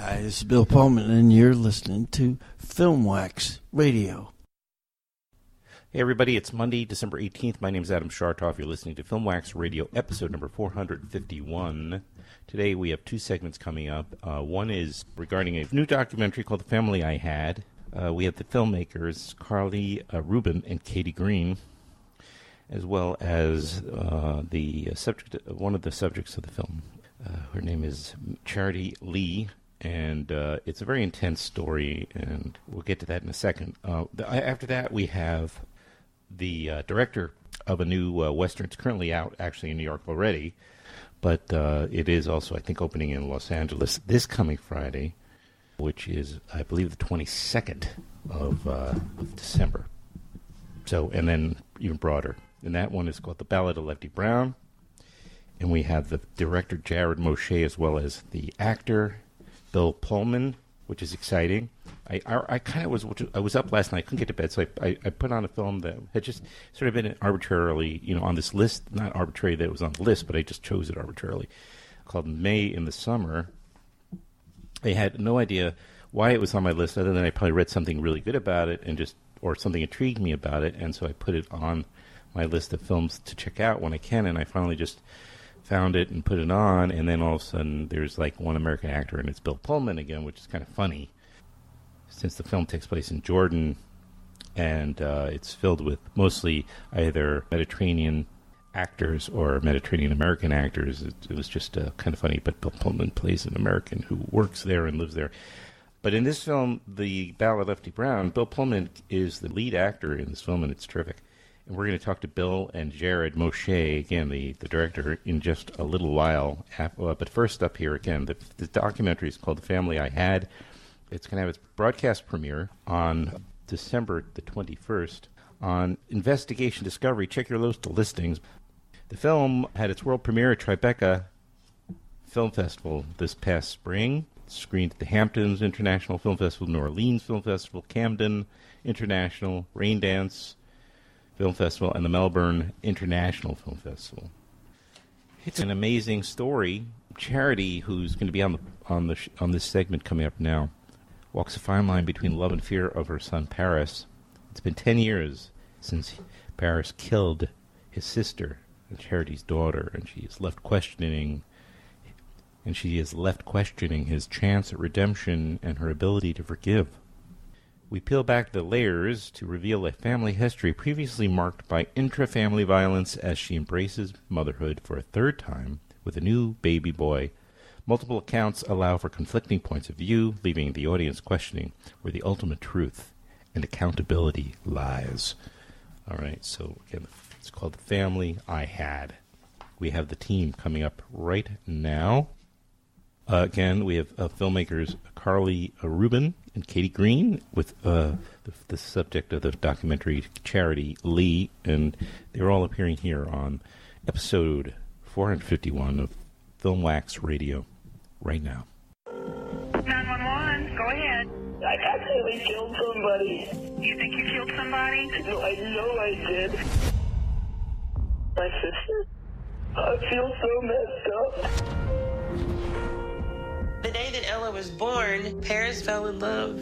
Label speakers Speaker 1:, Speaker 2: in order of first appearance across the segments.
Speaker 1: Hi, this is Bill Pullman, and you're listening to Filmwax Radio.
Speaker 2: Hey, everybody, it's Monday, December 18th. My name is Adam Shartoff. You're listening to Filmwax Radio, episode number 451. Today, we have two segments coming up. One is regarding a new documentary called The Family I Had. We have the filmmakers, Carlye Rubin and Katie Green, as well as one of the subjects of the film. Her name is Charity Lee, and it's a very intense story, and we'll get to that in a second. After that, we have the director of a new Western. It's currently out, actually, in New York already, but it is also, I think, opening in Los Angeles this coming Friday, which is, I believe, the 22nd of December. So, and then even broader. And that one is called The Ballad of Lefty Brown. And we have the director, Jared Moshé, as well as the actor, Bill Pullman, which is exciting. I was up last night, couldn't get to bed, so I put on a film that had just sort of been arbitrarily, on this list, not arbitrary that it was on the list, but I just chose it arbitrarily, called May in the Summer. I had no idea why it was on my list, other than I probably read something really good about it, or something intrigued me about it, and so I put it on my list of films to check out when I can, and I finally just found it and put it on, and then all of a sudden there's like one American actor, and it's Bill Pullman again, which is kind of funny, since the film takes place in Jordan, and it's filled with mostly either Mediterranean actors or Mediterranean American actors. It was just kind of funny, but Bill Pullman plays an American who works there and lives there. But in this film, The Ballad of Lefty Brown, Bill Pullman is the lead actor in this film, and it's terrific. And we're going to talk to Bill and Jared Moshé, again, the director, in just a little while. But first up here, again, the documentary is called The Family I Had. It's going to have its broadcast premiere on December the 21st on Investigation Discovery. Check your listings. The film had its world premiere at Tribeca Film Festival this past spring. It screened at the Hamptons International Film Festival, New Orleans Film Festival, Camden International, Raindance Film Festival, and the Melbourne International Film Festival. It's an amazing story. Charity, who's going to be on this segment coming up now, walks a fine line between love and fear of her son Paris. It's been 10 years since Paris killed his sister, Charity's daughter, and she is left questioning his chance at redemption and her ability to forgive. We peel back the layers to reveal a family history previously marked by intra-family violence as she embraces motherhood for a third time with a new baby boy. Multiple accounts allow for conflicting points of view, leaving the audience questioning where the ultimate truth and accountability lies. All right, so again, it's called The Family I Had. We have the team coming up right now. Again, we have filmmakers Carlye Rubin and Katie Green with the subject of the documentary, Charity Lee, and they're all appearing here on episode 451 of Filmwax Radio right now.
Speaker 3: 911, go ahead.
Speaker 4: I accidentally killed somebody.
Speaker 3: You think you killed somebody?
Speaker 4: No, I know I did. My sister? I feel so messed up.
Speaker 5: The day that Ella was born, Paris fell in love.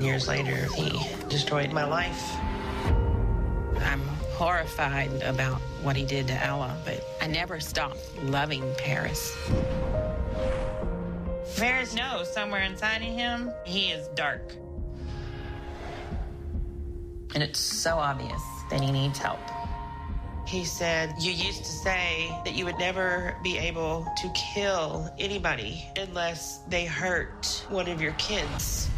Speaker 5: Years later, he destroyed my life. I'm horrified about what he did to Ella, but I never stopped loving Paris. Paris knows somewhere inside of him, he is dark. And it's so obvious that he needs help. He said, you used to say that you would never be able to kill anybody unless they hurt one of your kids.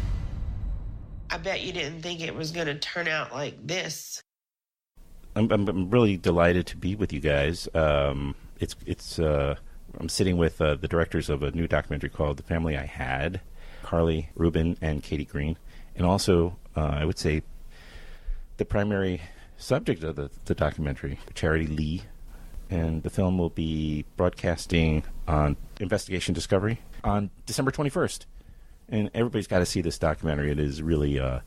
Speaker 5: I bet you didn't think it was going to turn out like this.
Speaker 2: I'm really delighted to be with you guys. I'm sitting with the directors of a new documentary called The Family I Had, Carlye Rubin and Katie Green, and also, I would say, the primary subject of the documentary, Charity Lee, and the film will be broadcasting on Investigation Discovery on December 21st. And everybody's got to see this documentary. It is really a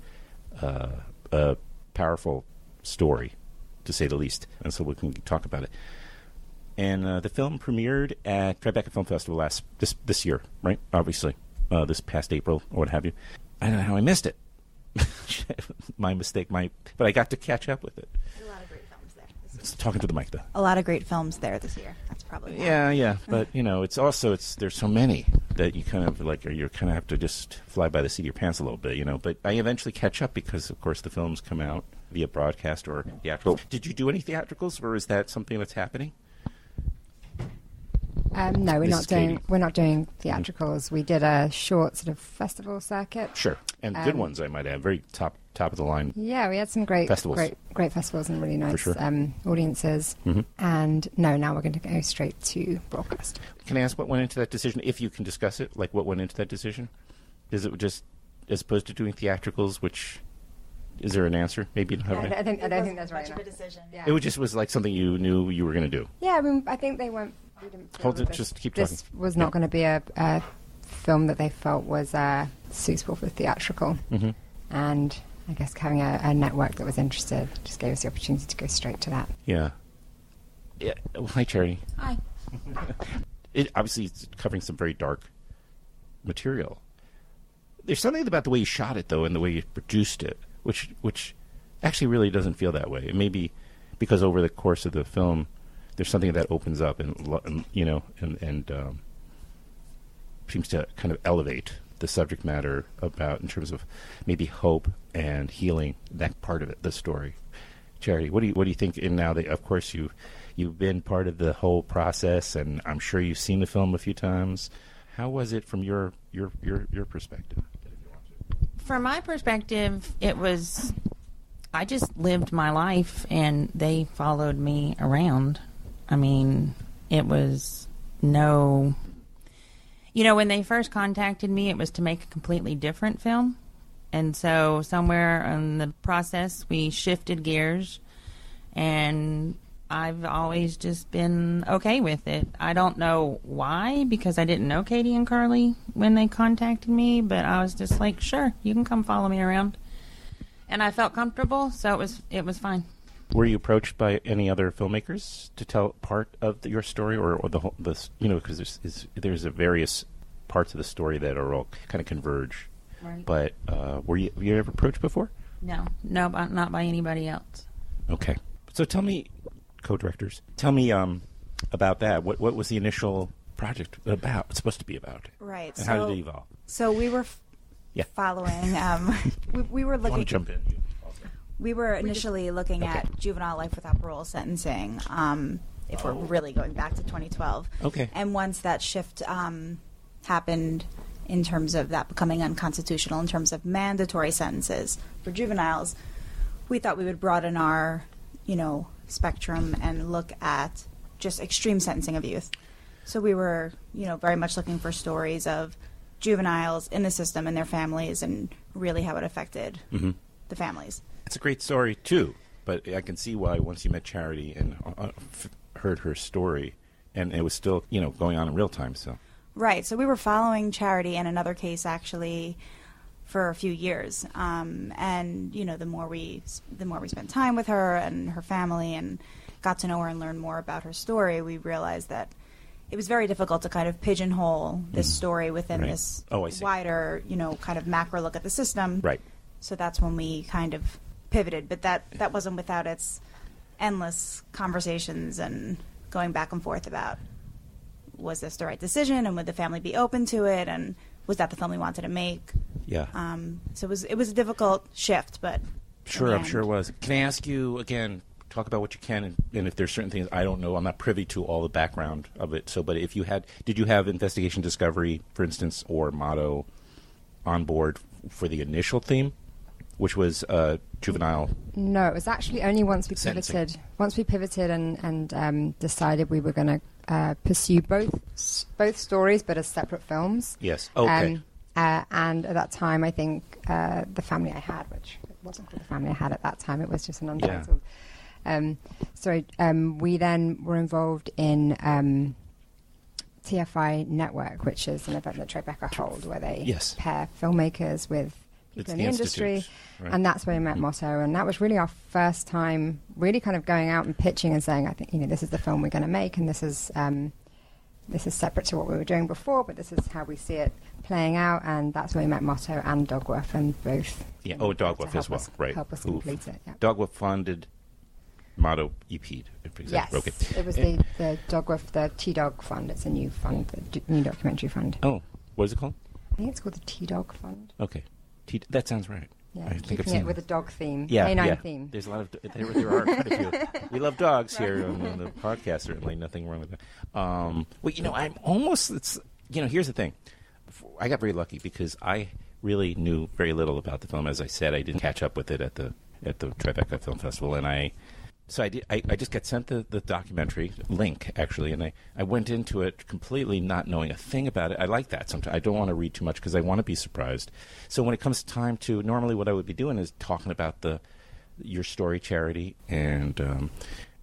Speaker 2: powerful story, to say the least, and so we can talk about it. And the film premiered at Tribeca Film Festival this year, right? Obviously, this past April or what have you. I don't know how I missed it. My mistake. But I got to catch up with it.
Speaker 6: A lot of great films there.
Speaker 2: Talking to the mic, though.
Speaker 6: A lot of great films there this year. That's probably why.
Speaker 2: Yeah. But it's also there's so many that you kind of have to just fly by the seat of your pants a little bit, But I eventually catch up because, of course, the films come out via broadcast or theatrical. Did you do any theatricals, or is that something that's happening?
Speaker 7: No, we're
Speaker 2: Mrs.
Speaker 7: not doing theatricals. We did a short sort of festival circuit.
Speaker 2: Sure, and good ones, I might add. Very top of the line.
Speaker 7: Yeah, we had some great
Speaker 2: festivals.
Speaker 7: Great festivals and really nice
Speaker 2: sure.
Speaker 7: audiences.
Speaker 2: Mm-hmm.
Speaker 7: And now we're going to go straight to broadcast.
Speaker 2: Can I ask what went into that decision, if you can discuss it? Like, what went into that decision? Is it just as opposed to doing theatricals, which... Is there an answer? Maybe you don't have
Speaker 7: I don't think that's right.
Speaker 6: Much of a decision.
Speaker 7: Yeah.
Speaker 2: It just was like something you knew you were going to do.
Speaker 7: Yeah, I mean, I think they weren't. We didn't feel
Speaker 2: Hold it.
Speaker 7: that
Speaker 2: Just keep
Speaker 7: this
Speaker 2: talking.
Speaker 7: was not going to be a film that they felt was suitable for theatrical.
Speaker 2: Mm-hmm.
Speaker 7: And I guess having a network that was interested just gave us the opportunity to go straight to that.
Speaker 2: Yeah. Well, hi, Charity.
Speaker 6: Hi.
Speaker 2: Obviously, it's covering some very dark material. There's something about the way you shot it, though, and the way you produced it, which actually really doesn't feel that way. It may be because over the course of the film, there's something that opens up and seems to kind of elevate the subject matter about in terms of maybe hope and healing, that part of it, the story. Charity, what do you think? And now that, of course, you've been part of the whole process, and I'm sure you've seen the film a few times. How was it from your perspective?
Speaker 8: From my perspective, it was, I just lived my life and they followed me around. I mean, it was when they first contacted me, it was to make a completely different film. And so somewhere in the process, we shifted gears, and I've always just been okay with it. I don't know why, because I didn't know Katie and Carlye when they contacted me, but I was just like, sure, you can come follow me around. And I felt comfortable, so it was fine.
Speaker 2: Were you approached by any other filmmakers to tell part of your story, or the whole, because there's various parts of the story that are all kind of converge.
Speaker 8: Right.
Speaker 2: But were you ever approached before?
Speaker 8: No, not by anybody else.
Speaker 2: Okay. So tell me, co-directors, about that. What was the initial project about? It's supposed to be about.
Speaker 6: Right.
Speaker 2: And how did it evolve?
Speaker 6: So we were following. We were looking.
Speaker 2: I want to jump in.
Speaker 6: We were initially looking at juvenile life without parole sentencing. If we're really going back to 2012.
Speaker 2: Okay.
Speaker 6: And once that shift happened, in terms of that becoming unconstitutional, in terms of mandatory sentences for juveniles, we thought we would broaden our, spectrum and look at just extreme sentencing of youth. So we were, very much looking for stories of juveniles in the system and their families, and really how it affected the families.
Speaker 2: It's a great story too, but I can see why once you met Charity and heard her story, and it was still, going on in real time. So.
Speaker 6: Right. So we were following Charity in another case actually for a few years, and the more we spent time with her and her family and got to know her and learn more about her story, we realized that it was very difficult to kind of pigeonhole this story within this wider, kind of macro look at the system.
Speaker 2: Right.
Speaker 6: So that's when we kind of pivoted, but that wasn't without its endless conversations and going back and forth about, was this the right decision, and would the family be open to it, and was that the film we wanted to make?
Speaker 2: Yeah.
Speaker 6: So it was a difficult shift, but
Speaker 2: sure, I'm sure it was. Can I ask you again? Talk about what you can, and if there's certain things I don't know, I'm not privy to all the background of it. So, but if you did you have investigation discovery, for instance, or motto on board for the initial theme, which was juvenile?
Speaker 7: No, it was actually only once we
Speaker 2: sentencing.
Speaker 7: pivoted. Once we pivoted and decided we were going to pursue both stories, but as separate films.
Speaker 2: Yes. Okay.
Speaker 7: And at that time, I think the family I had, which wasn't called the family I had at that time, it was just an untitled. We then were involved in TFI Network, which is an event that Tribeca hold, where they pair filmmakers with people in the industry.
Speaker 2: Right.
Speaker 7: And that's where we met Moto. And that was really our first time really kind of going out and pitching and saying, I think, this is the film we're going to make, and this is separate to what we were doing before, but this is how we see it playing out. And that's where we met Moto and Dogwoof, and both.
Speaker 2: Yeah, Dogwoof as well, right.
Speaker 7: Help us complete it, yeah.
Speaker 2: Dogwoof funded, Moto EP'd.
Speaker 7: Yes,
Speaker 2: okay.
Speaker 7: It was the Dogwoof, the T-Dog Fund. It's a new fund, the new documentary fund.
Speaker 2: Oh, what is it called?
Speaker 7: I think it's called the T-Dog Fund.
Speaker 2: Okay. That sounds right.
Speaker 7: Yeah,
Speaker 2: I think
Speaker 7: keeping it with a dog theme, canine theme.
Speaker 2: There's a lot of there are quite a few. We love dogs here on the podcast. Certainly, nothing wrong with that. I'm almost. Here's the thing. I got very lucky because I really knew very little about the film. As I said, I didn't catch up with it at the Tribeca Film Festival, and I just got sent the documentary link, actually, and I went into it completely not knowing a thing about it. I like that. Sometimes I don't want to read too much because I want to be surprised. So when it comes time to, normally what I would be doing is talking about your story, Charity, and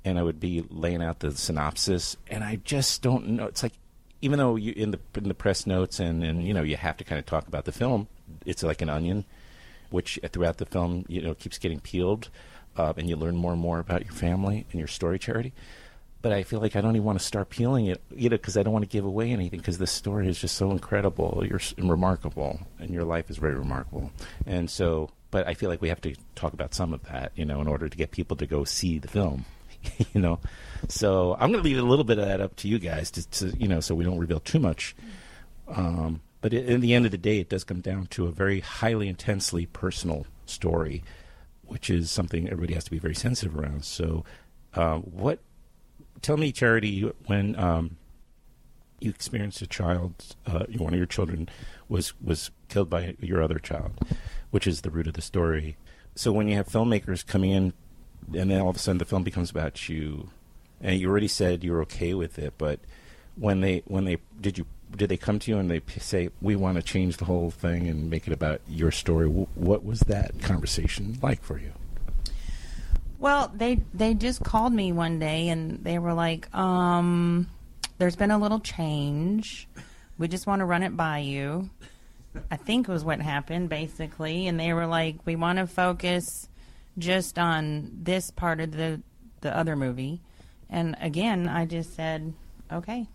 Speaker 2: I would be laying out the synopsis, and I just don't know. It's like, even though you in the press notes and you have to kind of talk about the film, it's like an onion, which throughout the film keeps getting peeled. And you learn more and more about your family and your story, Charity. But I feel like I don't even want to start peeling it, because I don't want to give away anything, because this story is just so incredible. You're remarkable, and your life is very remarkable. And so, but I feel like we have to talk about some of that, in order to get people to go see the film, So I'm going to leave a little bit of that up to you guys, to so we don't reveal too much. But in the end of the day, it does come down to a very highly, intensely personal story, which is something everybody has to be very sensitive around. So tell me, Charity, when you experienced a child, one of your children was killed by your other child, which is the root of the story. So when you have filmmakers coming in, and then all of a sudden the film becomes about you, and you already said you were okay with it, but did they come to you and they say, we want to change the whole thing and make it about your story? What was that conversation like for you?
Speaker 8: Well, they just called me one day and they were like, there's been a little change. We just want to run it by you. I think was what happened, basically. And they were like, we want to focus just on this part of the other movie. And again, I just said, okay.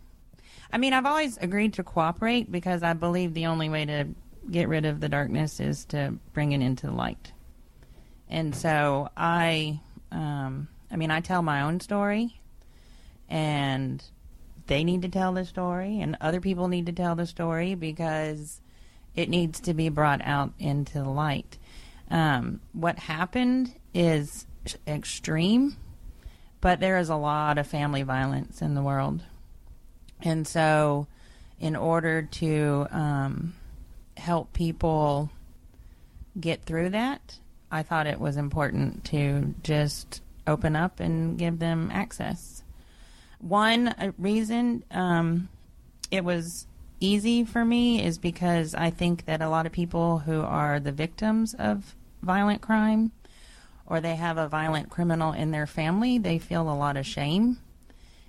Speaker 8: I mean, I've always agreed to cooperate because I believe the only way to get rid of the darkness is to bring it into the light. And so I tell my own story, and they need to tell the story, and other people need to tell the story because it needs to be brought out into the light. What happened is extreme, but there is a lot of family violence in the world. And so in order to help people get through that, I thought it was important to just open up and give them access. One reason it was easy for me is because I think that a lot of people who are the victims of violent crime, or they have a violent criminal in their family, they feel a lot of shame.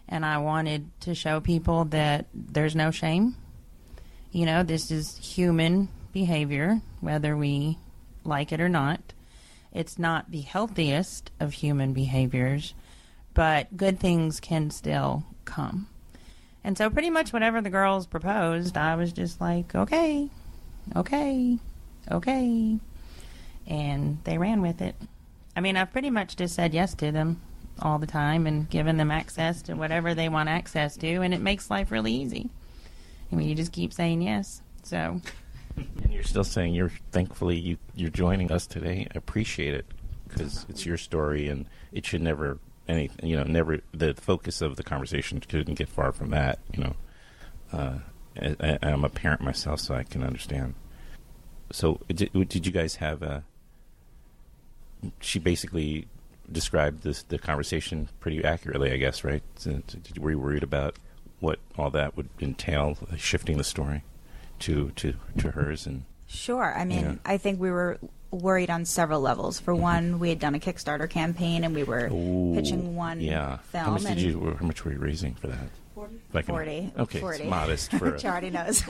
Speaker 8: And I wanted to show people that there's no shame. This is human behavior, whether we like it or not. It's not the healthiest of human behaviors, but good things can still come. And so pretty much whatever the girls proposed, I was just like, okay. And they ran with it. I mean, I've pretty much just said yes to them all the time and given them access to whatever they want access to, and it makes life really easy. I mean, you just keep saying yes. So,
Speaker 2: and you're still saying thankfully you're joining us today. I appreciate it because it's your story, and it should never the focus of the conversation couldn't get far from that. I'm a parent myself, so I can understand. So, did you guys have she basically described the conversation pretty accurately, I guess, right? Were you worried about what all that would entail, shifting the story to hers? And
Speaker 6: sure. I mean, I think we were worried on several levels. For one, we had done a Kickstarter campaign, and we were pitching one film.
Speaker 2: How much were you raising for that? Like
Speaker 6: 40.
Speaker 2: Okay,
Speaker 6: 40.
Speaker 2: it's modest for.
Speaker 6: She already knows.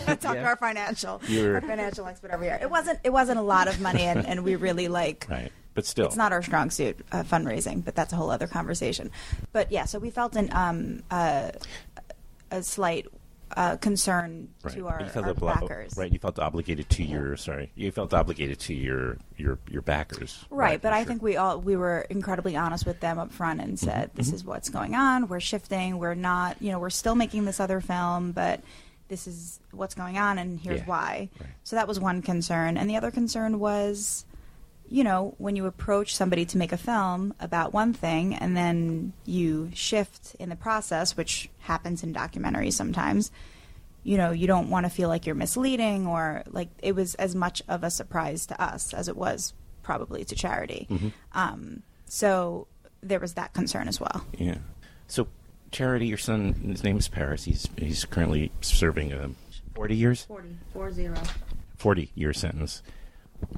Speaker 6: I talk to our financial expert over here. It wasn't a lot of money, and we really like.
Speaker 2: Right, but still,
Speaker 6: it's not our strong suit, fundraising. But that's a whole other conversation. But yeah, so we felt a slight concern to our backers.
Speaker 2: Right, you felt obligated to your your backers.
Speaker 6: Right, but I think we were incredibly honest with them up front and said, this is what's going on. We're shifting. We're not, we're still making this other film, but this is what's going on, and here's why. Right. So that was one concern. And the other concern was, when you approach somebody to make a film about one thing and then you shift in the process, which happens in documentaries sometimes, you don't want to feel like you're misleading, or like it was as much of a surprise to us as it was probably to Charity. So there was that concern as well.
Speaker 2: Yeah. So Charity, your son, his name is Paris. He's currently serving 40 years? 40-year sentence.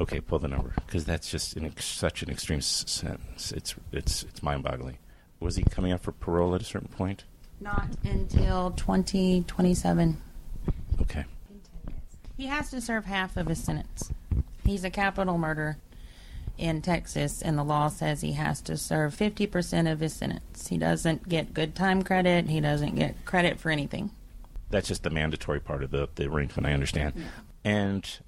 Speaker 2: Okay, pull the number, because that's just such an extreme sentence. It's mind-boggling. Was he coming up for parole at a certain point?
Speaker 8: Not until 2027.
Speaker 2: Okay.
Speaker 8: He has to serve half of his sentence. He's a capital murderer in Texas, and the law says he has to serve 50% of his sentence. He doesn't get good time credit. He doesn't get credit for anything.
Speaker 2: That's just the mandatory part of the arrangement, I understand. Yeah. And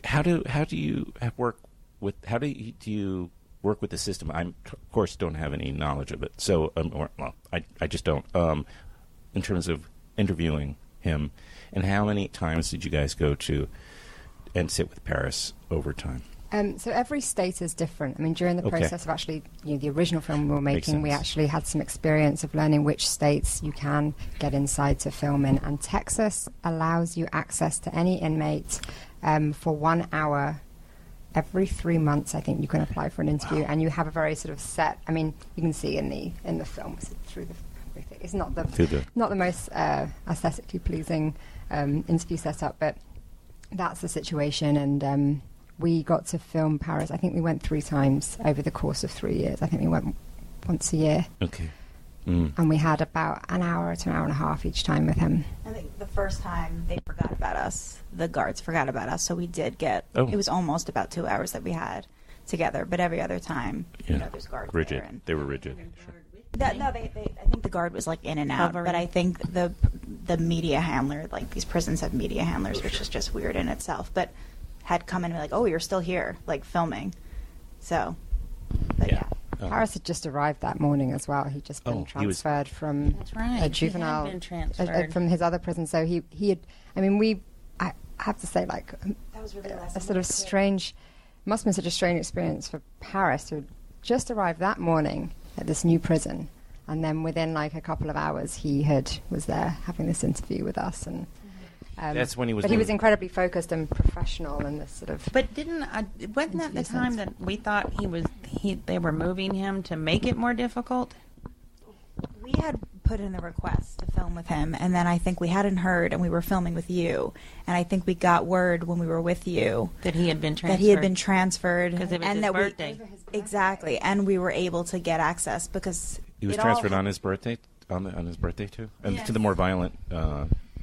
Speaker 2: how do you work with the system? I of course don't have any knowledge of it, so I just don't. In terms of interviewing him, and how many times did you guys go to and sit with Paris over time?
Speaker 7: So every state is different. I mean, during the process of actually, the original film we were making, we actually had some experience of learning which states you can get inside to film in. And Texas allows you access to any inmate for 1 hour every 3 months. I think you can apply for an interview, and you have a very sort of set. I mean, you can see in the film through the. It's not the most aesthetically pleasing interview setup, but that's the situation. And we got to film Paris. I think we went 3 times over the course of 3 years. I think we went once a year.
Speaker 2: Okay.
Speaker 7: And we had about an hour to an hour and a half each time with him.
Speaker 6: I think the first time they forgot about us. The guards forgot about us, so we did get. It was almost about 2 hours that we had together, but every other time, there's guards
Speaker 2: rigid.
Speaker 6: there.
Speaker 2: They were rigid. Sure.
Speaker 6: I think the guard was like in and out, but I think the media handler, like these prisons have media handlers, which is just weird in itself, but had come in and be like, oh, you're still here, like filming. So, but yeah.
Speaker 7: Paris had just arrived that morning as well. He'd just been transferred from a juvenile,
Speaker 8: he had been transferred
Speaker 7: from his other prison. So he had, I mean, I have to say, like,
Speaker 6: that was really
Speaker 7: a sort of strange, must have been such a strange experience for Paris to just arrive that morning at this new prison, and then within like a couple of hours he was there having this interview with us, and
Speaker 2: that's when he was.
Speaker 7: But he was incredibly focused and professional in this sort of.
Speaker 8: But wasn't that the time that we thought they were moving him to make it more difficult?
Speaker 6: We had put in a request to film with him, and then I think we hadn't heard, and we were filming with you, and I think we got word when we were with you
Speaker 8: that he had been transferred. Because it was his birthday.
Speaker 6: Exactly, and we were able to get access because
Speaker 2: he was transferred on his birthday. On his birthday too, and to the more violent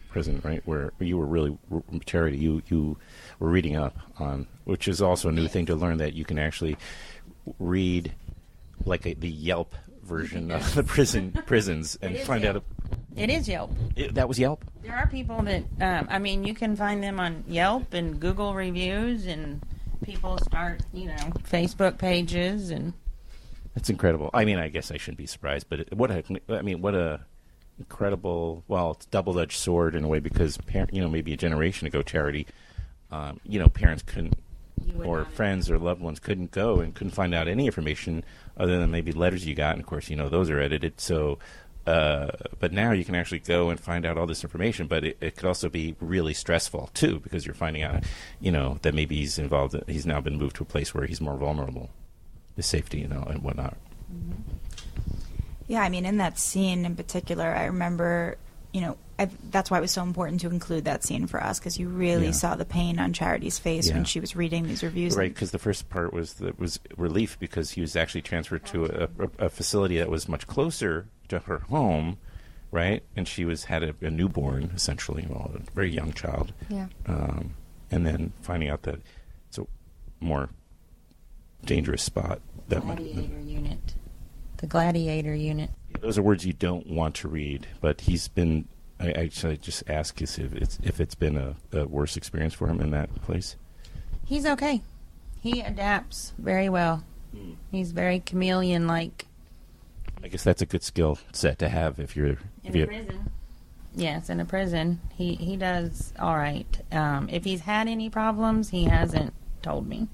Speaker 2: prison, right, where you were really Charity. You were reading up on, which is also a new thing to learn, that you can actually read like the Yelp version of the prisons and find out.
Speaker 8: It is Yelp.
Speaker 2: That was Yelp?
Speaker 8: There are people that, you can find them on Yelp and Google reviews, and people start, Facebook pages, and.
Speaker 2: That's incredible. I mean, I guess I shouldn't be surprised, but what a incredible, it's double-edged sword in a way, because, maybe a generation ago, Charity, parents couldn't, or friends or loved ones couldn't go and couldn't find out any information other than maybe letters you got, and of course, those are edited. So, but now you can actually go and find out all this information. But it could also be really stressful too, because you're finding out, that maybe he's involved. He's now been moved to a place where he's more vulnerable, his safety, and whatnot.
Speaker 6: Mm-hmm. Yeah, in that scene in particular, I remember, that's why it was so important to include that scene for us, because you really saw the pain on Charity's face when she was reading these reviews.
Speaker 2: Right, because the first part was relief, because he was actually transferred to a facility that was much closer to her home, right? And she had a newborn, essentially, well, a very young child.
Speaker 7: Yeah.
Speaker 2: And then finding out that it's a more dangerous spot. That
Speaker 8: Gladiator unit. The gladiator unit.
Speaker 2: Those are words you don't want to read, but he's been. I just ask if it's been a worse experience for him in that place.
Speaker 8: He's okay. He adapts very well. He's very chameleon-like.
Speaker 2: I guess that's a good skill set to have if you're
Speaker 8: In a prison. Yes, in a prison. He does all right. If he's had any problems, he hasn't told me.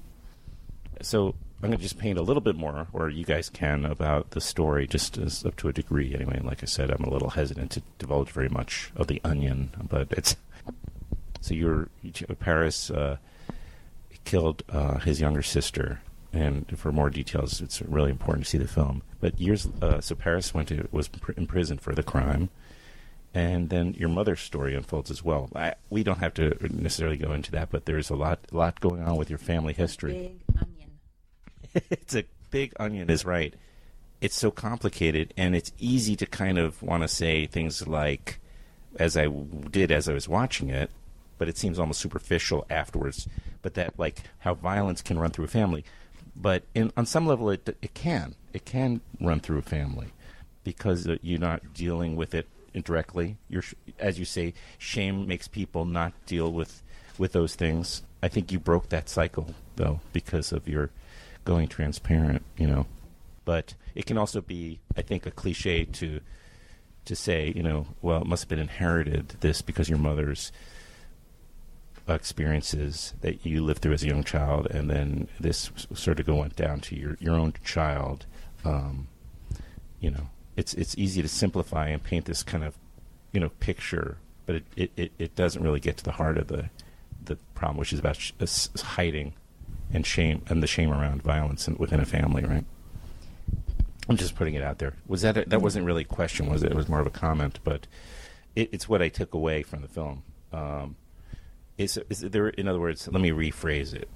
Speaker 2: So I'm going to just paint a little bit more, or you guys can, about the story, just as up to a degree anyway. Like I said, I'm a little hesitant to divulge very much of the onion, but it's... So Paris killed his younger sister, and for more details, it's really important to see the film. But so Paris was in prison for the crime, and then your mother's story unfolds as well. We don't have to necessarily go into that, but there's a lot going on with your family history.
Speaker 8: Big onion.
Speaker 2: It's a big onion, is right. It's so complicated, and it's easy to kind of want to say things like, as I did as I was watching it, but it seems almost superficial afterwards. But that, like, how violence can run through a family. But on some level, it can run through a family because you're not dealing with it indirectly. As you say, shame makes people not deal with those things. I think you broke that cycle, though, because of your going transparent, But it can also be, I think, a cliche to say, well, it must have been inherited, this, because your mother's experiences that you lived through as a young child, and then this sort of went down to your own child. It's easy to simplify and paint this kind of, picture, but it doesn't really get to the heart of the problem, which is about hiding and shame, and the shame around violence within a family, right? I'm just putting it out there. That wasn't really a question, was it? It was more of a comment, but it's what I took away from the film. Is there, in other words, let me rephrase it.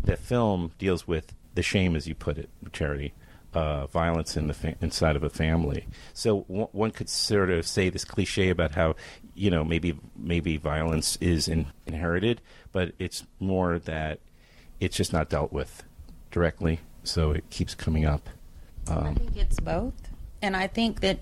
Speaker 2: The film deals with the shame, as you put it, Charity, violence inside of a family. So one could sort of say this cliche about how, maybe violence is inherited, but it's more that it's just not dealt with directly, so it keeps coming up.
Speaker 8: I think it's both. And I think that,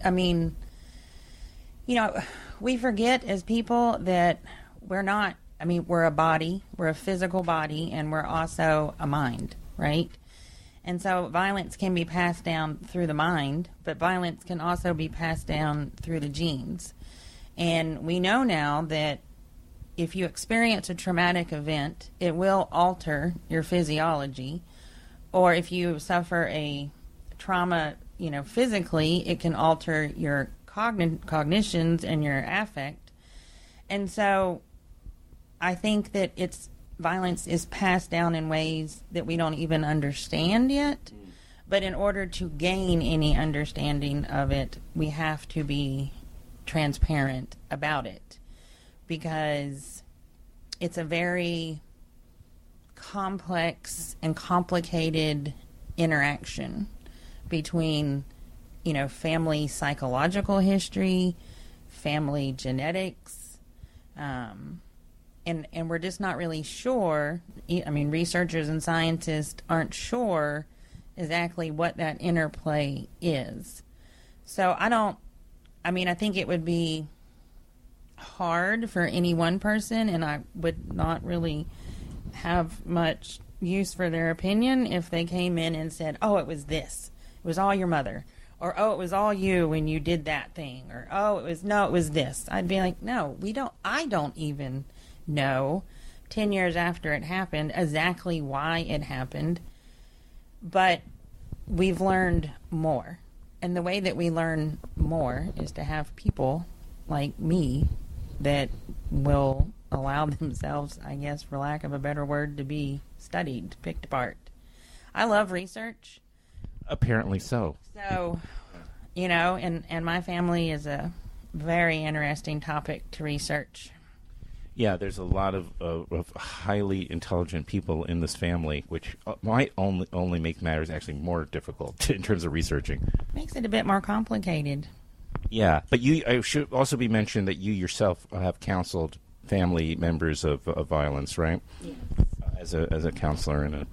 Speaker 8: we forget as people that we're not, we're a body, we're a physical body, and we're also a mind, right? And so violence can be passed down through the mind, but violence can also be passed down through the genes. And we know now that if you experience a traumatic event, it will alter your physiology. Or if you suffer a trauma, physically, it can alter your cognitions and your affect. And so I think that violence is passed down in ways that we don't even understand yet. But in order to gain any understanding of it, we have to be transparent about it, because it's a very complex and complicated interaction between, family psychological history, family genetics, and we're just not really sure. Researchers and scientists aren't sure exactly what that interplay is. So I think it would be hard for any one person, and I would not really have much use for their opinion if they came in and said, oh, it was this. It was all your mother. Or, oh, it was all you when you did that thing. Or, oh, it was this. I'd be like, no, I don't even know 10 years after it happened exactly why it happened. But we've learned more. And the way that we learn more is to have people like me that will allow themselves, I guess, for lack of a better word, to be studied, picked apart. I love research.
Speaker 2: Apparently so.
Speaker 8: So, and my family is a very interesting topic to research.
Speaker 2: Yeah, there's a lot of highly intelligent people in this family, which might only make matters actually more difficult in terms of researching.
Speaker 8: Makes it a bit more complicated.
Speaker 2: Yeah, but I should also be mentioned that you yourself have counseled family members of violence, right?
Speaker 8: Yes.
Speaker 2: As a counselor and a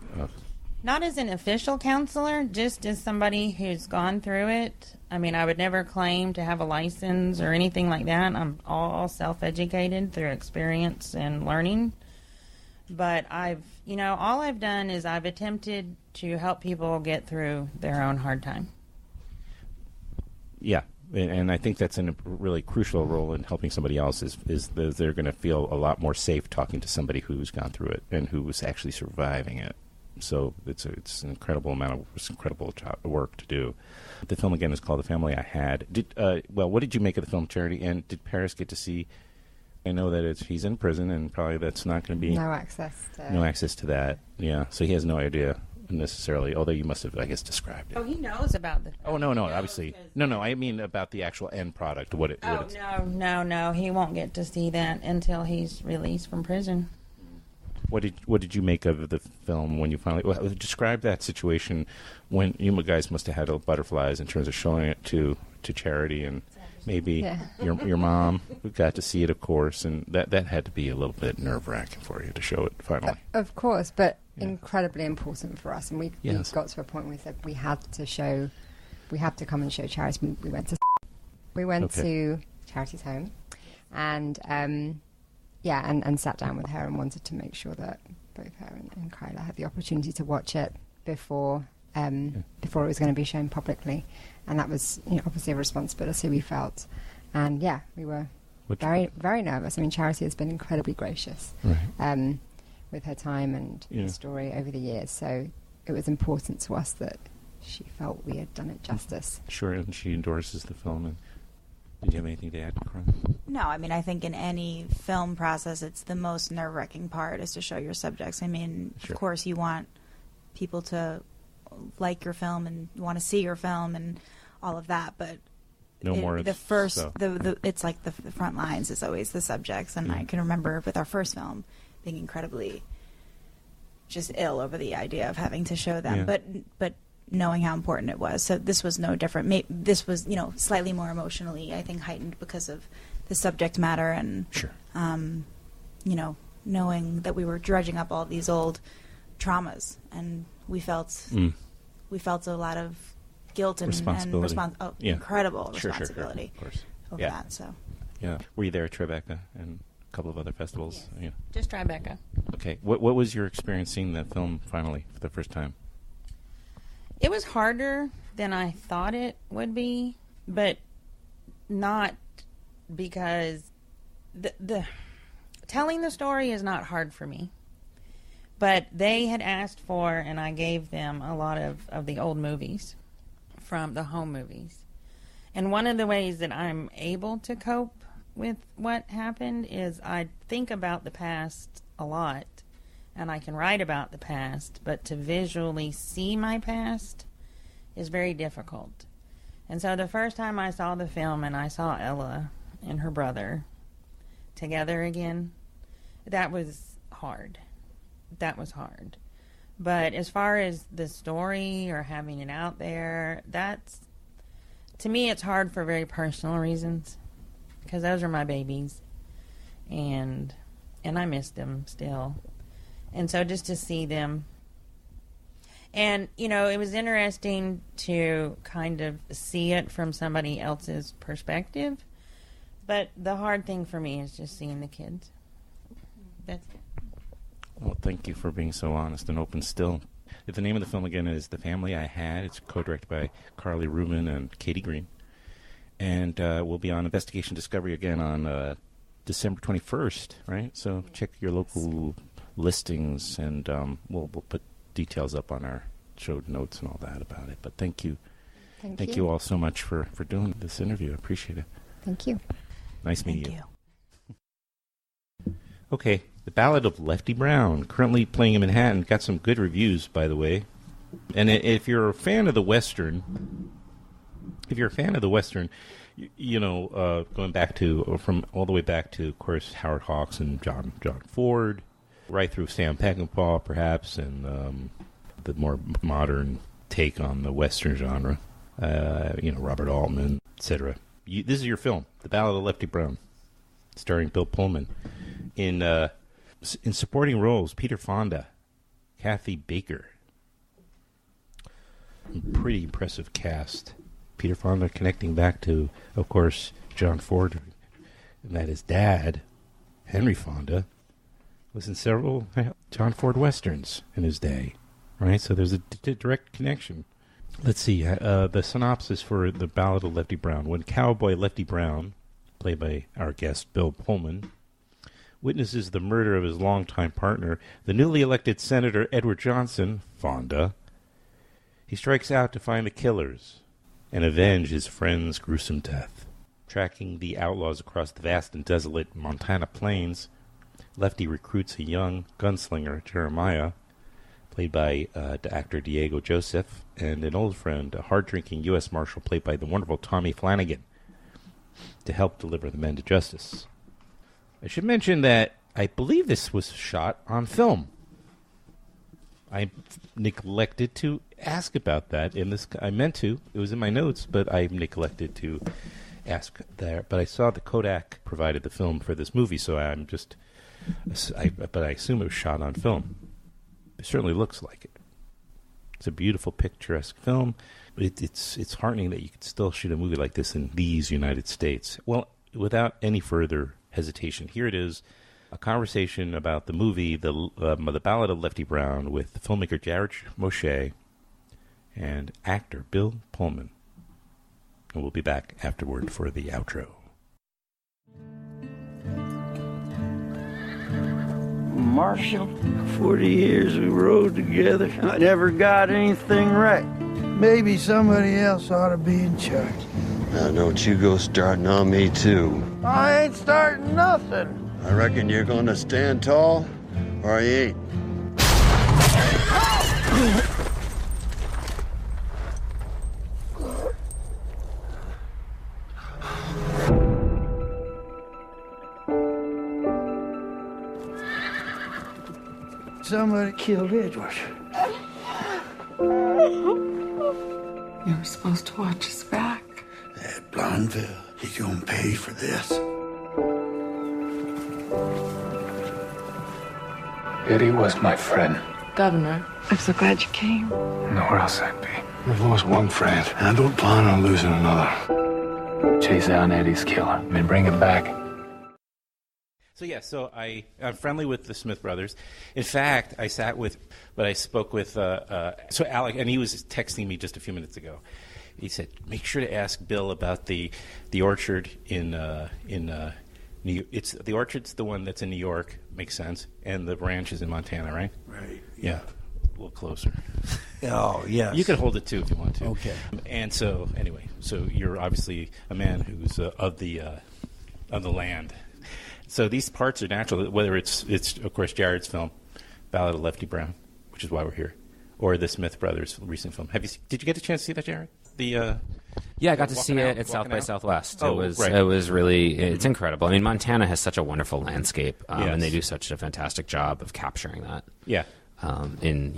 Speaker 8: Not as an official counselor, just as somebody who's gone through it. I mean, I would never claim to have a license or anything like that. I'm all self-educated through experience and learning. But all I've done is I've attempted to help people get through their own hard time.
Speaker 2: Yeah, and I think that's a really crucial role in helping somebody else is that they're going to feel a lot more safe talking to somebody who's gone through it and who was actually surviving it. So it's an incredible amount of incredible work to do. The film again is called The Family I Had. What did you make of the film, Charity? And did Paris get to see? I know that he's in prison, and probably that's not going to be
Speaker 7: no access to
Speaker 2: that. Yeah, so he has no idea necessarily. Although you must have, I guess, described it.
Speaker 8: Oh, he knows about the.
Speaker 2: Oh no, obviously, no. I mean about the actual end product.
Speaker 8: No. He won't get to see that until he's released from prison.
Speaker 2: What did you make of the film when you finally describe that situation when you guys must have had butterflies in terms of showing it to Charity and maybe your mom who got to see it, of course, and that had to be a little bit nerve-wracking for you to show it finally.
Speaker 7: Of course, but incredibly important for us, and we got to a point where we said we had to come and show Charity. We went to Charity's home, and and sat down with her and wanted to make sure that both her and Carlye had the opportunity to watch it before it was going to be shown publicly. And that was obviously a responsibility we felt. And we were very, very nervous. I mean, Charity has been incredibly gracious with her time and the story over the years. So it was important to us that she felt we had done it justice.
Speaker 2: Sure, and she endorses the film. And did you have anything to add, Carlye?
Speaker 6: No, I mean, I think in any film process, it's the most nerve-wracking part is to show your subjects. I mean, of course, you want people to like your film and want to see your film and all of that, but it's like the front lines is always the subjects. And I can remember with our first film being incredibly just ill over the idea of having to show them, but knowing how important it was. So this was no different. This was, slightly more emotionally, I think, heightened because of the subject matter and, knowing that we were dredging up all these old traumas, and we felt a lot of guilt and incredible responsibility over that. So,
Speaker 2: were you there at Tribeca and a couple of other festivals?
Speaker 8: Yes. Just Tribeca.
Speaker 2: Okay, what was your experience seeing the film finally for the first time?
Speaker 8: It was harder than I thought it would be, but not because the telling the story is not hard for me. But they had asked for, and I gave them a lot of the old movies from the home movies. And one of the ways that I'm able to cope with what happened is I think about the past a lot. And I can write about the past, but to visually see my past is very difficult. And so the first time I saw the film and I saw Ella and her brother together again, that was hard. But as far as the story or having it out there, to me, it's hard for very personal reasons, because those are my babies, and I miss them still. And so just to see them. And, it was interesting to kind of see it from somebody else's perspective. But the hard thing for me is just seeing the kids. That's it.
Speaker 2: Well, thank you for being so honest and open still. The name of the film, again, is The Family I Had. It's co-directed by Carlye Rubin and Katie Green. And we'll be on Investigation Discovery again on December 21st, right? So check your local listings, and we'll put details up on our show notes and all that about it. But thank you. Thank you all so much for doing this interview. I appreciate it.
Speaker 7: Thank you.
Speaker 2: Nice meeting you. Okay, The Ballad of Lefty Brown, currently playing in Manhattan. Got some good reviews, by the way. And if you're a fan of the Western, going back to, from all the way back to, of course, Howard Hawks and John Ford, right through Sam Peckinpah, perhaps, and the more modern take on the Western genre, Robert Altman, etc. this is your film, The Ballad of Lefty Brown, starring Bill Pullman. In supporting roles, Peter Fonda, Kathy Baker. Pretty impressive cast. Peter Fonda connecting back to, of course, John Ford, and that his dad, Henry Fonda, was in several John Ford westerns in his day. Right, so there's a direct connection. Let's see, the synopsis for The Ballad of Lefty Brown. When cowboy Lefty Brown, played by our guest Bill Pullman, witnesses the murder of his longtime partner, the newly elected Senator Edward Johnson, Fonda, he strikes out to find the killers and avenge his friend's gruesome death. Tracking the outlaws across the vast and desolate Montana plains, Lefty recruits a young gunslinger, Jeremiah, played by the actor Diego Joseph, and an old friend, a hard-drinking U.S. Marshal, played by the wonderful Tommy Flanagan, to help deliver the men to justice. I should mention that I believe this was shot on film. I neglected to ask about that in this. I meant to. It was in my notes, but I neglected to ask there. But I saw the Kodak provided the film for this movie, so but I assume it was shot on film. It certainly looks like it. It's a beautiful, picturesque film. It's heartening that you could still shoot a movie like this in these United States. Well, without any further hesitation, here it is, a conversation about the movie, The Ballad of Lefty Brown, with filmmaker Jared Moshé and actor Bill Pullman. And we'll be back afterward for the outro.
Speaker 1: Marshall, 40 years we rode together. I never got anything right. Maybe somebody else ought to be in charge.
Speaker 9: Now, don't you go starting on me, too.
Speaker 1: I ain't starting nothing.
Speaker 9: I reckon you're gonna stand tall, or you ain't.
Speaker 1: Somebody killed Edward.
Speaker 10: You were supposed to watch his back.
Speaker 1: That Blondeville, he gonna pay for this.
Speaker 11: Eddie was my friend.
Speaker 10: Governor, I'm so glad you came.
Speaker 11: Nowhere else I'd be. I've lost one friend. I don't plan on losing another. Chase down Eddie's killer and bring him back.
Speaker 2: So I'm friendly with the Smith brothers. In fact, I spoke with Alec, and he was texting me just a few minutes ago. He said, "Make sure to ask Bill about the orchard in New. It's the orchard's the one that's in New York, makes sense, and the ranch is in Montana, right?
Speaker 1: Right.
Speaker 2: Yeah, a little closer.
Speaker 1: Oh, yes.
Speaker 2: You could hold it too if you want to.
Speaker 1: Okay.
Speaker 2: And so anyway, so you're obviously a man who's of the land. So these parts are natural, whether it's of course Jared's film, Ballad of Lefty Brown, which is why we're here, or the Smith brothers' recent film. Did you get a chance to see that, Jared?
Speaker 12: Yeah, I got to see it at South by Southwest.
Speaker 2: Oh, right.
Speaker 12: It was really, it's incredible. I mean, Montana has such a wonderful landscape,
Speaker 2: Yes.
Speaker 12: and they do such a fantastic job of capturing that.
Speaker 2: Yeah.
Speaker 12: In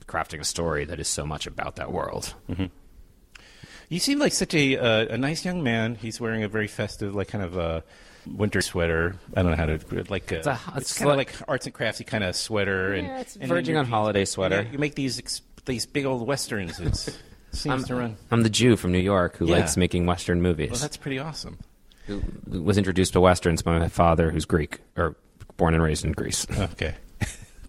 Speaker 12: crafting a story that is so much about that world.
Speaker 2: Mm-hmm. You seem like such a nice young man. He's wearing a very festive, like kind of a winter sweater. I don't know how to like. It's kind of like arts and craftsy kind of sweater.
Speaker 12: Yeah, it's verging on holiday sweater.
Speaker 2: You make these big old westerns. It seems to run.
Speaker 12: I'm the Jew from New York who likes making Western movies.
Speaker 2: Well, that's pretty awesome.
Speaker 12: Who was introduced to Westerns by my father, who's Greek, or born and raised in Greece.
Speaker 2: Okay.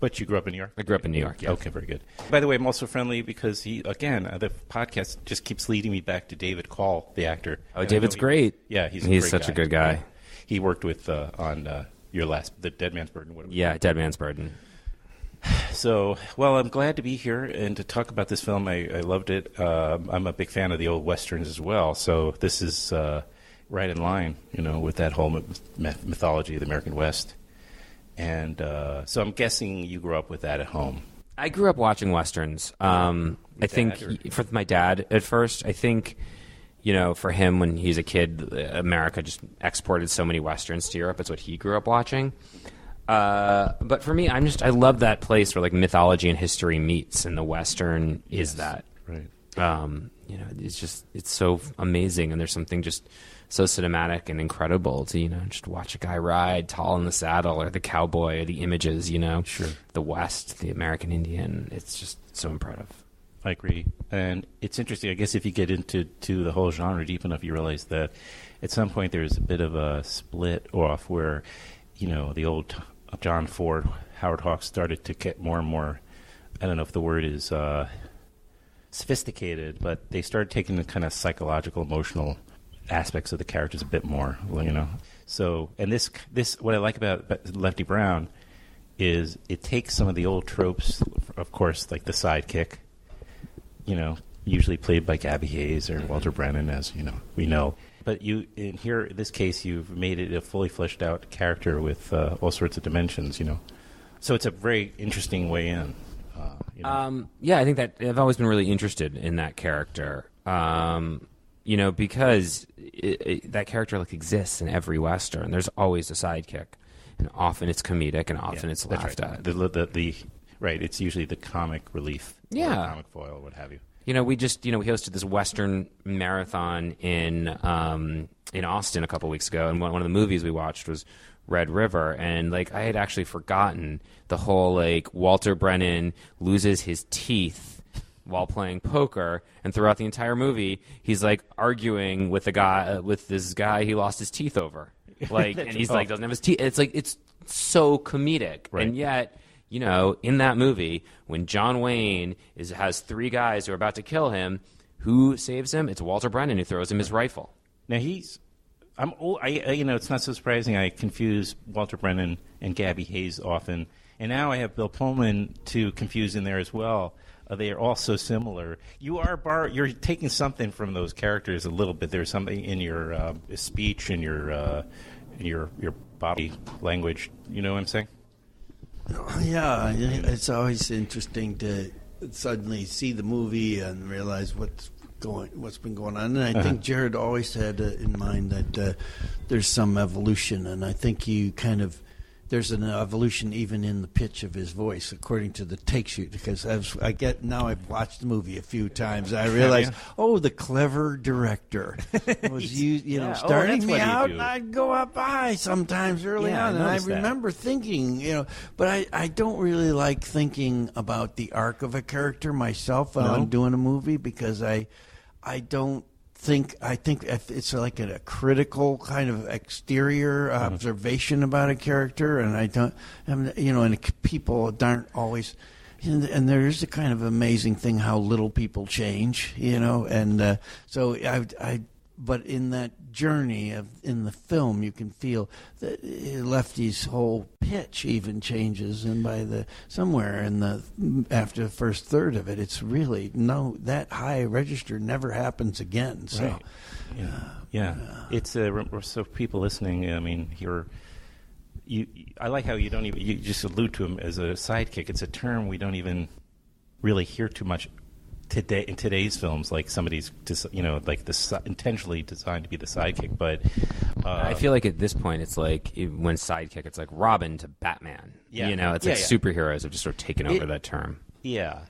Speaker 2: But you grew up in New York?
Speaker 12: I grew up in New York, yeah.
Speaker 2: Okay, very good. By the way, I'm also friendly because the podcast just keeps leading me back to David Call, the actor.
Speaker 12: Oh, David's great.
Speaker 2: Yeah, he's
Speaker 12: such a good guy.
Speaker 2: Yeah. He worked with on your last, The Dead Man's Burden.
Speaker 12: Yeah, Dead Man's Burden.
Speaker 2: So, well, I'm glad to be here and to talk about this film. I loved it. I'm a big fan of the old Westerns as well. So this is right in line, with that whole mythology of the American West. And so I'm guessing you grew up with that at home.
Speaker 12: I grew up watching Westerns. I think for my dad at first, I think, for him when he's a kid, America just exported so many Westerns to Europe. It's what he grew up watching. But for me, I love that place where like mythology and history meets, and the Western is that.
Speaker 2: Right.
Speaker 12: It's so amazing, and there's something just so cinematic and incredible to, just watch a guy ride tall in the saddle, or the cowboy, or the images,
Speaker 2: Sure.
Speaker 12: The West, the American Indian. It's just so impressive.
Speaker 2: I agree. And it's interesting, I guess, if you get into the whole genre deep enough, you realize that at some point there's a bit of a split off where, the old John Ford, Howard Hawks started to get more and more, I don't know if the word is sophisticated, but they started taking the kind of psychological, emotional aspects of the characters a bit more, So, and this what I like about Lefty Brown is it takes some of the old tropes, of course, like the sidekick, usually played by Gabby Hayes or Walter Brennan, as we know. But in this case, you've made it a fully fleshed out character with all sorts of dimensions, So it's a very interesting way in.
Speaker 12: Yeah, I think that I've always been really interested in that character. Because that character exists in every Western. There's always a sidekick, and often it's comedic, and often it's laughed at.
Speaker 2: Right, it's usually the comic relief, or comic foil, what have you.
Speaker 12: We hosted this Western marathon in Austin a couple weeks ago, and one of the movies we watched was Red River, and I had actually forgotten the whole Walter Brennan loses his teeth while playing poker, and throughout the entire movie he's arguing with this guy he lost his teeth over, and he's doesn't have his teeth. It's so comedic,
Speaker 2: right.
Speaker 12: And yet in that movie, when John Wayne has three guys who are about to kill him, who saves him? It's Walter Brennan, who throws him his rifle.
Speaker 2: Now it's not so surprising. I confuse Walter Brennan and Gabby Hayes often, and now I have Bill Pullman to confuse in there as well. They are all so similar. You're taking something from those characters a little bit. There's something in your speech and your body language. You know what I'm saying?
Speaker 1: Yeah, it's always interesting to suddenly see the movie and realize what's been going on. And I think Jared always had in mind that there's some evolution, and I think there's an evolution even in the pitch of his voice, according to the take sheet. Because I've watched the movie a few times, I realize, the clever director was starting me out, and I'd go up high sometimes early on, and I remember thinking, but I don't really like thinking about the arc of a character myself when I'm doing a movie, because I think it's like a critical kind of exterior observation about a character, and and people aren't always, and there is a kind of amazing thing how little people change, and so but in that journey in the film, you can feel that Lefty's whole pitch even changes, and somewhere after the first third of it, it's really that high register never happens again. So,
Speaker 2: right. It's so people listening. I mean, I like how you just allude to him as a sidekick. It's a term we don't even really hear too much today in today's films, like somebody's intentionally designed to be the sidekick. But
Speaker 12: I feel like at this point it's like when sidekick, it's like Robin to Batman. It's superheroes have just sort of taken over that term.
Speaker 2: Yeah,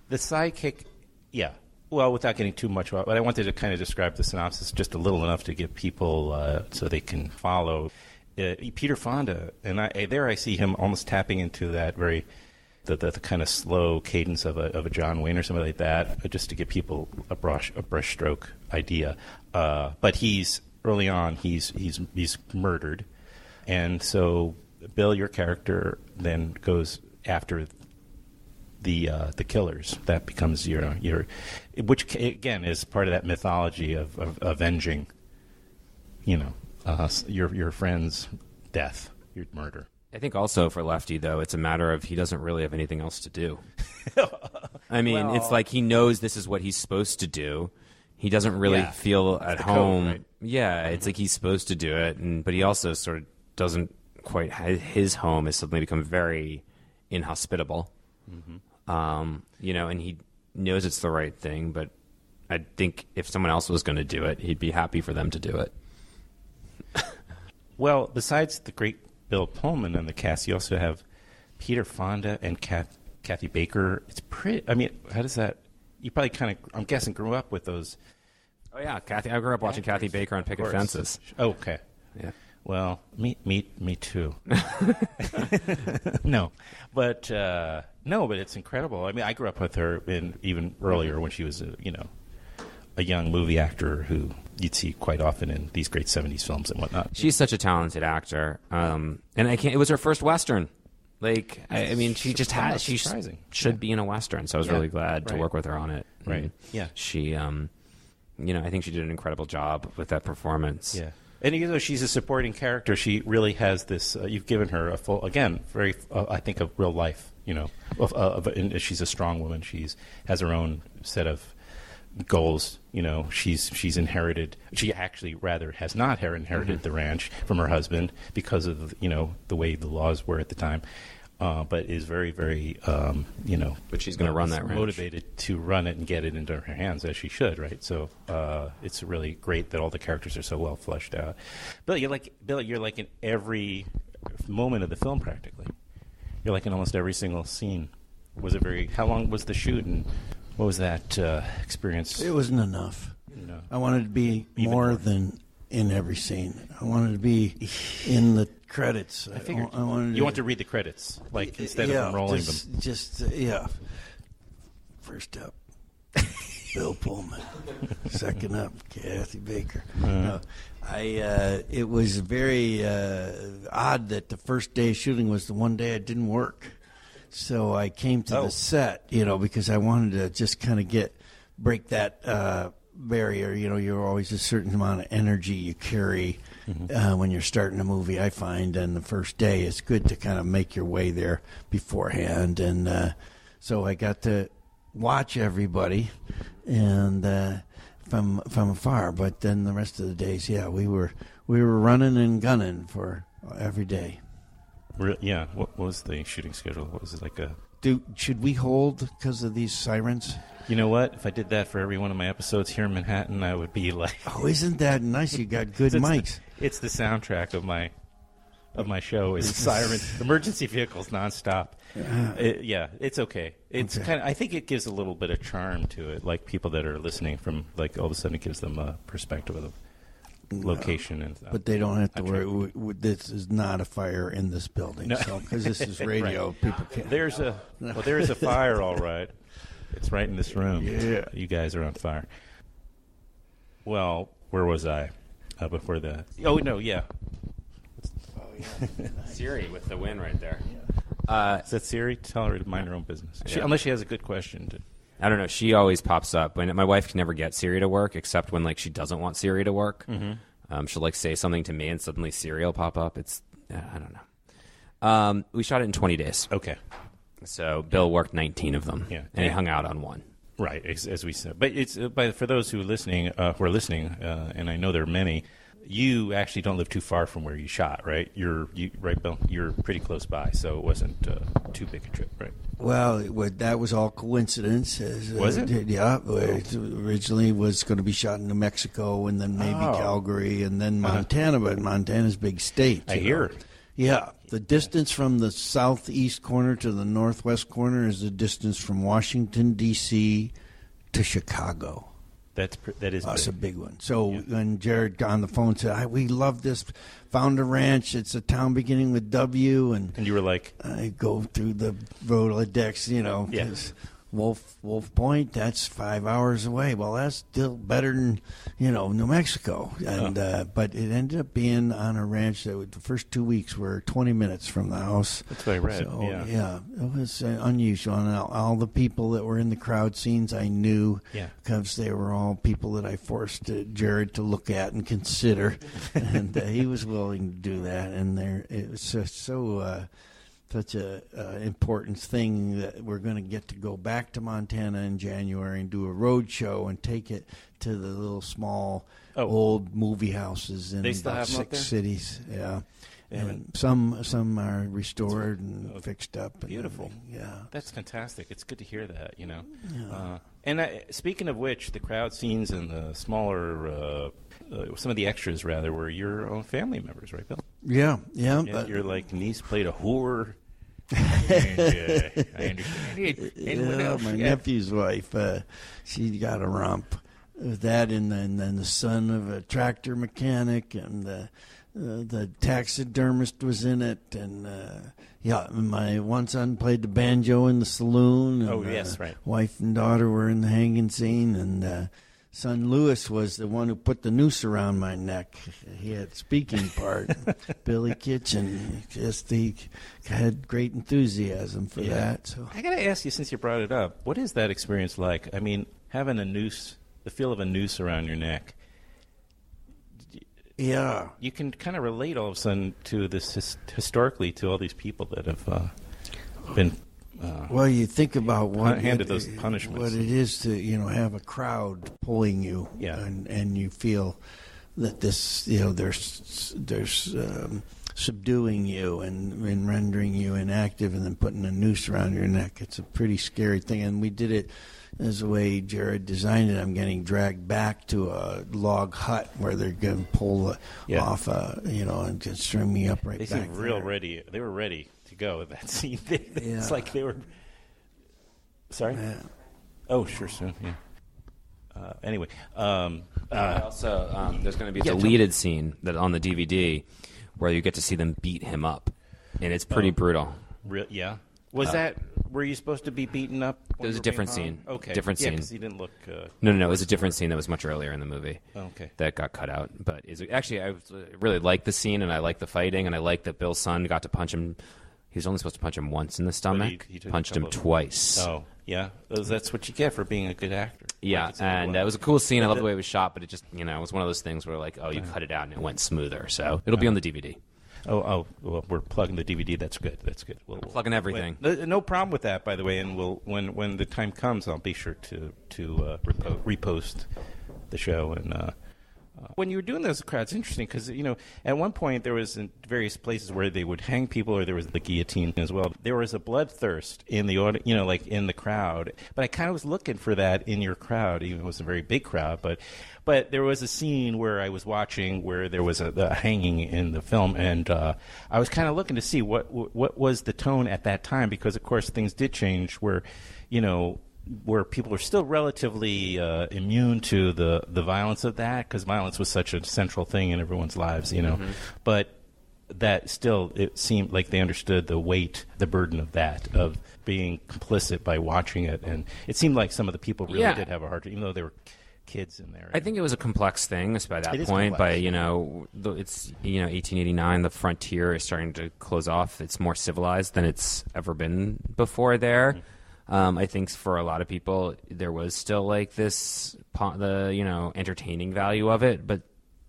Speaker 2: the sidekick. Yeah, well, without getting too much, but I wanted to kind of describe the synopsis just a little enough to give people so they can follow. Peter Fonda, and I see him almost tapping into that very. The kind of slow cadence of a John Wayne or something like that, just to give people a brushstroke idea. But early on he's murdered, and so Bill, your character, then goes after the killers. That becomes your which again is part of that mythology of avenging, your friend's death, your murder.
Speaker 12: I think also for Lefty, though, it's a matter of he doesn't really have anything else to do. I mean, it's like he knows this is what he's supposed to do. He doesn't really feel at home. Code, right? Yeah, it's like he's supposed to do it, but he also sort of doesn't quite. His home has suddenly become very inhospitable. Mm-hmm. And he knows it's the right thing, but I think if someone else was going to do it, he'd be happy for them to do it.
Speaker 2: Well, besides the great Bill Pullman and the cast, you also have Peter Fonda and Kathy Baker. It's pretty. I mean, how does that? You probably kind of, I'm guessing, grew up with those
Speaker 12: Oh yeah, Kathy. I grew up watching Kathy Baker on Picket Fences.
Speaker 2: Oh, okay.
Speaker 12: Yeah.
Speaker 2: Well, me too. No, but it's incredible. I mean, I grew up with her even earlier when she was a young movie actor who you'd see quite often in these great 70s films and whatnot.
Speaker 12: She's such a talented actor. And it was her first Western. Like, I mean, she just had, she should be in a Western. So I was really glad to work with her on it.
Speaker 2: Right.
Speaker 12: And
Speaker 2: yeah.
Speaker 12: She, I think she did an incredible job with that performance.
Speaker 2: Yeah. And even though she's a supporting character, she really has this, you've given her a full, again, very, I think, of real life, and she's a strong woman. Has her own set of goals. She's inherited. She actually rather has not inherited the ranch from her husband because of the way the laws were at the time, but is very, very
Speaker 12: But she's going to run that ranch.
Speaker 2: Motivated to run it and get it into her hands as she should, right? So it's really great that all the characters are so well fleshed out. Bill, you're like in every moment of the film practically. You're like in almost every single scene. How long was the shoot and what was that experience?
Speaker 1: It wasn't enough. No. I wanted to be more than in every scene. I wanted to be in the credits.
Speaker 2: I figured. You want to read the credits, like instead of unrolling them.
Speaker 1: First up, Bill Pullman. Second up, Kathy Baker. It was very odd that the first day of shooting was the one day I didn't work. So I came to the set, because I wanted to just kind of break that barrier. You're always a certain amount of energy you carry when you're starting a movie, I find. And the first day, it's good to kind of make your way there beforehand. And so I got to watch everybody and from afar. But then the rest of the days, we were running and gunning for every day.
Speaker 2: Yeah. What was the shooting schedule? What was it like
Speaker 1: should we hold because of these sirens?
Speaker 2: You know what? If I did that for every one of my episodes here in Manhattan, I would be like...
Speaker 1: Oh, isn't that nice? You got good mics.
Speaker 2: It's the soundtrack of my show is sirens, emergency vehicles nonstop. It's okay. It's kind of. I think it gives a little bit of charm to it, like people that are listening from all of a sudden it gives them a perspective of location and
Speaker 1: but they don't have to worry. This is not a fire in this building, because this is radio. Right. People can't.
Speaker 2: There's a fire, all right. It's right in this room.
Speaker 1: Yeah,
Speaker 2: you guys are on fire. Well, where was I before the? Oh no, yeah.
Speaker 12: Siri with the win right there.
Speaker 2: Is that Siri? Tell her to mind her own business. Unless she has a good question.
Speaker 12: I don't know. She always pops up. My wife can never get Siri to work, except when she doesn't want Siri to work. Mm-hmm. She'll say something to me, and suddenly Siri will pop up. It's I don't know. We shot it in 20 days.
Speaker 2: Okay.
Speaker 12: So Bill worked 19 of them.
Speaker 2: Yeah.
Speaker 12: And he hung out on one.
Speaker 2: Right, as we said. But it's for those who are listening, and I know there are many. You actually don't live too far from where you shot, right? Right, Bill? You're pretty close by, so it wasn't too big a trip, right?
Speaker 1: Well, that was all coincidence.
Speaker 2: Was it?
Speaker 1: Yeah. It originally was going to be shot in New Mexico, and then maybe Calgary, and then Montana, but Montana's a big state.
Speaker 2: I hear.
Speaker 1: Yeah. The distance from the southeast corner to the northwest corner is the distance from Washington, D.C. to Chicago.
Speaker 2: That is
Speaker 1: a big one. So when Jared got on the phone and said, we love this Fonda Ranch. It's a town beginning with W. And
Speaker 2: you were like?
Speaker 1: I go through the Rolodex, because Wolf Point, that's 5 hours away. Well, that's still better than, New Mexico. And but it ended up being on a ranch that the first 2 weeks were 20 minutes from the house.
Speaker 2: That's what I read.
Speaker 1: So, it was unusual. And all the people that were in the crowd scenes I knew because they were all people that I forced Jared to look at and consider. And he was willing to do that. And it was such a important thing that we're going to get to go back to Montana in January and do a road show and take it to the little small old movie houses in about 6 cities. Yeah. And some are restored and fixed up. And
Speaker 2: beautiful.
Speaker 1: Yeah.
Speaker 2: That's fantastic. It's good to hear that, Yeah. And speaking of which, the crowd scenes and the smaller, some of the extras, rather, were your own family members, right, Bill?
Speaker 1: Yeah.
Speaker 2: But your niece played a whore. I understand.
Speaker 1: My nephew's wife, she got a rump. that, and then the son of a tractor mechanic, and the taxidermist was in it, and my one son played the banjo in the saloon. And,
Speaker 2: yes, right.
Speaker 1: Wife and daughter were in the hanging scene, and son Lewis was the one who put the noose around my neck. He had speaking part. Billy Kitchen, he had great enthusiasm for that. So
Speaker 2: I got to ask you, since you brought it up, what is that experience like? I mean, having a noose, the feel of a noose around your neck.
Speaker 1: Yeah.
Speaker 2: You can kind of relate all of a sudden to this historically to all these people that have been.
Speaker 1: Well, you think about
Speaker 2: handed those punishments.
Speaker 1: What it is to have a crowd pulling you, and you feel that this there's subduing you and rendering you inactive, and then putting a noose around your neck. It's a pretty scary thing, and we did it as the way Jared designed it. I'm getting dragged back to a log hut where they're going to pull off, and just string me up right back there. They seemed
Speaker 2: real ready. They were ready to go with that scene. It's like they were. Sorry?
Speaker 1: Yeah.
Speaker 2: Oh, sure, soon. Yeah. Anyway.
Speaker 12: Also, there's going to be a deleted scene that on the DVD where you get to see them beat him up, and it's pretty brutal.
Speaker 2: Yeah. Was were you supposed to be beaten up?
Speaker 12: There was a different scene.
Speaker 2: Okay.
Speaker 12: Different scene.
Speaker 2: Because he didn't look...
Speaker 12: No. It was a different scene that was much earlier in the movie.
Speaker 2: Okay.
Speaker 12: That got cut out. But actually, I really liked the scene, and I liked the fighting, and I liked that Bill's son got to punch him. He was only supposed to punch him once in the stomach.
Speaker 2: He
Speaker 12: punched him twice.
Speaker 2: Oh, yeah. That's what you get for being a good actor.
Speaker 12: Yeah, and it was a cool scene. I love the way it was shot, but it just, it was one of those things where, like, you cut it out and it went smoother. So it'll be on the DVD.
Speaker 2: Well, we're plugging the DVD. That's good. We'll
Speaker 12: plugging everything.
Speaker 2: No problem with that, by the way. And we'll when the time comes, I'll be sure to repost the show. And when you were doing those crowds, interesting because at one point there was in various places where they would hang people, or there was the guillotine as well. There was a bloodthirst in the audience, like in the crowd. But I kind of was looking for that in your crowd, even though it was a very big crowd. But there was a scene where I was watching where there was a hanging in the film, and I was kind of looking to see what was the tone at that time, because of course things did change where people are still relatively immune to the violence of that, because violence was such a central thing in everyone's lives, But that still, it seemed like they understood the weight, the burden of that, of being complicit by watching it, and it seemed like some of the people really did have a hard time, even though they were kids in there.
Speaker 12: I think it was a complex thing by that point. By it's 1889. The frontier is starting to close off. It's more civilized than it's ever been before there. I think for a lot of people there was still like the entertaining value of it, but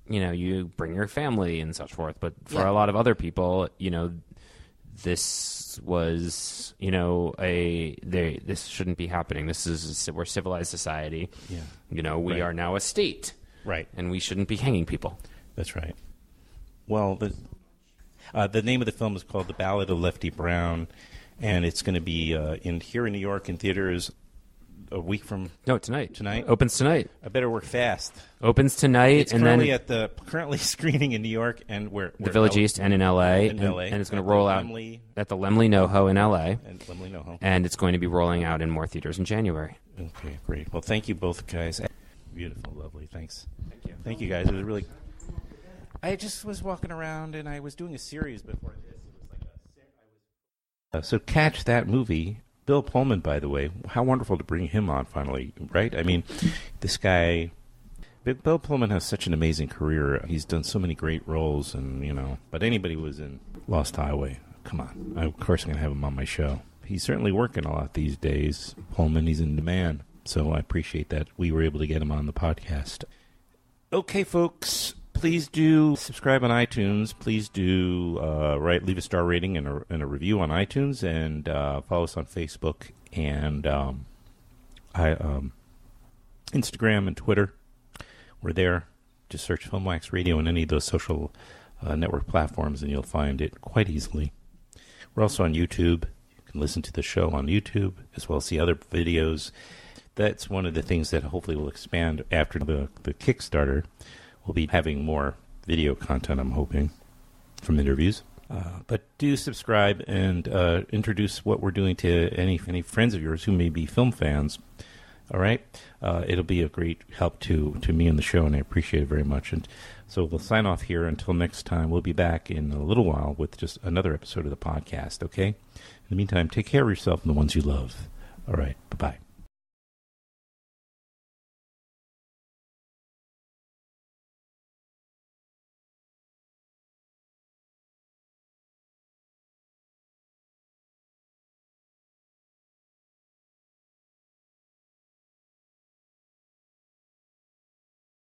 Speaker 12: you bring your family and such forth. But for a lot of other people, this was this shouldn't be happening. We're a civilized society. We are now a state,
Speaker 2: right? And
Speaker 12: we shouldn't be hanging people.
Speaker 2: That's right. Well, the name of the film is called The Ballad of Lefty Brown, and it's going to be here in New York in theaters a week from...
Speaker 12: No, tonight.
Speaker 2: Tonight?
Speaker 12: Opens tonight.
Speaker 2: I better work fast.
Speaker 12: Opens tonight.
Speaker 2: It's
Speaker 12: and
Speaker 2: currently screening in New York and where
Speaker 12: the Village East and in L.A. And it's going to roll out at the Laemmle Noho in L.A.
Speaker 2: And Laemmle Noho.
Speaker 12: And it's going to be rolling out in more theaters in January.
Speaker 2: Okay, great. Well, thank you both guys. Beautiful, lovely. Thanks. Thank you. Thank you guys. It was really... I just was walking around and I was doing a series before this. It was like so catch that movie... Bill Pullman, by the way, how wonderful to bring him on finally, right? I mean, this guy, Bill Pullman has such an amazing career. He's done so many great roles, and but anybody who was in Lost Highway, come on. Of course I'm going to have him on my show. He's certainly working a lot these days. Pullman, he's in demand, so I appreciate that we were able to get him on the podcast. Okay, folks. Please do subscribe on iTunes. Please do leave a star rating and a review on iTunes, and follow us on Facebook and Instagram and Twitter. We're there. Just search Filmwax Radio on any of those social network platforms, and you'll find it quite easily. We're also on YouTube. You can listen to the show on YouTube as well as see other videos. That's one of the things that hopefully will expand after the Kickstarter. We'll be having more video content, I'm hoping, from interviews. But do subscribe and introduce what we're doing to any friends of yours who may be film fans. All right? It'll be a great help to me and the show, and I appreciate it very much. And so we'll sign off here. Until next time, we'll be back in a little while with just another episode of the podcast, okay? In the meantime, take care of yourself and the ones you love. All right, bye-bye.